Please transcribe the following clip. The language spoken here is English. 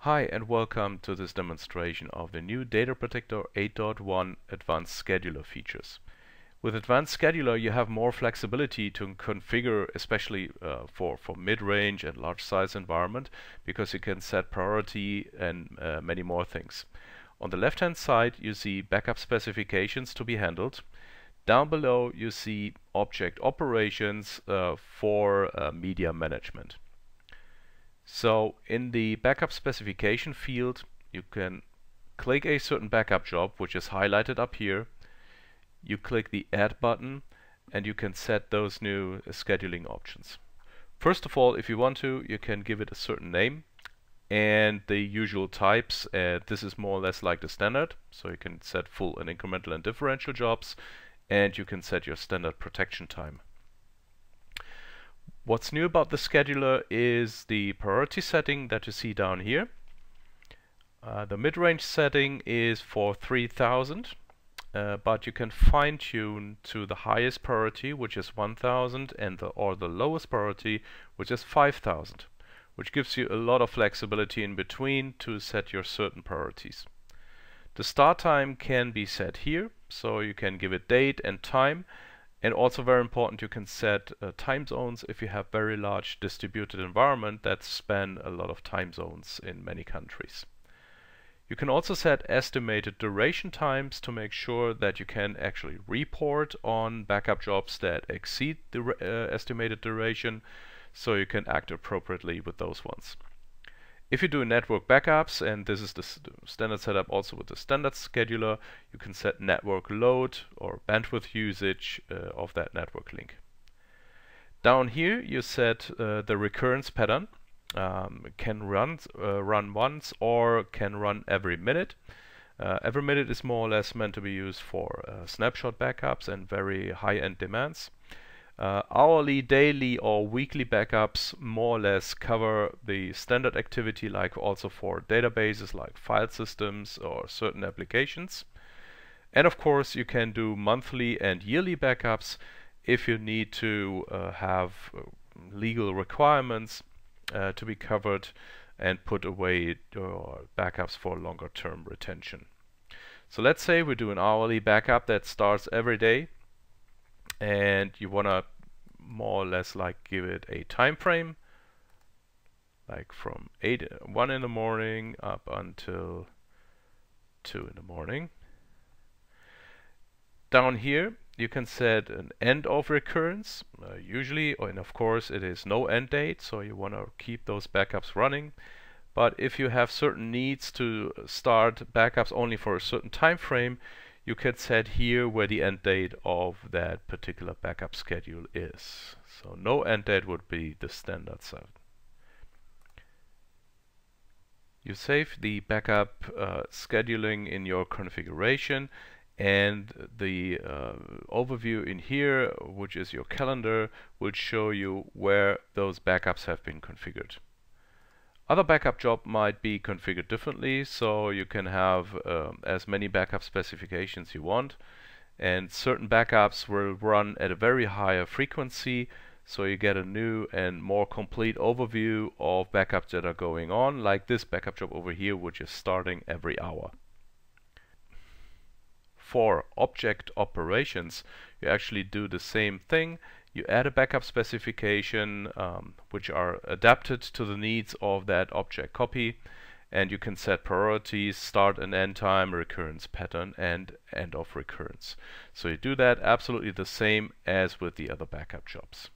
Hi and welcome to this demonstration of the new Data Protector 8.1 Advanced Scheduler features. With Advanced Scheduler you have more flexibility to configure, especially for mid-range and large size environment, because you can set priority and many more things. On the left hand side you see backup specifications to be handled. Down below you see object operations for media management. So in the backup specification field you can click a certain backup job, which is highlighted up here. You click the add button and you can set those new scheduling options. First of all, if you want to, you can give it a certain name and the usual types. This is more or less like the standard, so you can set full and incremental and differential jobs, and you can set your standard protection time. What's new about the scheduler is the priority setting that you see down here. The mid-range setting is for 3000, but you can fine-tune to the highest priority, which is 1000, and or the lowest priority, which is 5000, which gives you a lot of flexibility in between to set your certain priorities. The start time can be set here, so you can give it date and time. And also very important, you can set time zones if you have very large distributed environment that span a lot of time zones in many countries. You can also set estimated duration times to make sure that you can actually report on backup jobs that exceed the estimated duration, so you can act appropriately with those ones. If you do network backups, and this is the standard setup also with the standard scheduler, you can set network load or bandwidth usage of that network link. Down here you set the recurrence pattern. Can run once or can run every minute. Every minute is more or less meant to be used for snapshot backups and very high-end demands. Hourly, daily or weekly backups more or less cover the standard activity, like also for databases like file systems or certain applications. And of course you can do monthly and yearly backups if you need to have legal requirements to be covered and put away your backups for longer term retention. So let's say we do an hourly backup that starts every day, and you want to more or less like give it a time frame, like from 1 in the morning up until 2 in the morning. Down here you can set an end of recurrence, usually, and of course it is no end date, so you want to keep those backups running. But if you have certain needs to start backups only for a certain time frame, you can set here where the end date of that particular backup schedule is. So no end date would be the standard set. You save the backup scheduling in your configuration, and the overview in here, which is your calendar, will show you where those backups have been configured. Other backup job might be configured differently, so you can have as many backup specifications you want, and certain backups will run at a very higher frequency, so you get a new and more complete overview of backups that are going on, like this backup job over here, which is starting every hour. For object operations you actually do the same thing. You add a backup specification which are adapted to the needs of that object copy, and you can set priorities, start and end time, recurrence pattern, and end of recurrence. So you do that absolutely the same as with the other backup jobs.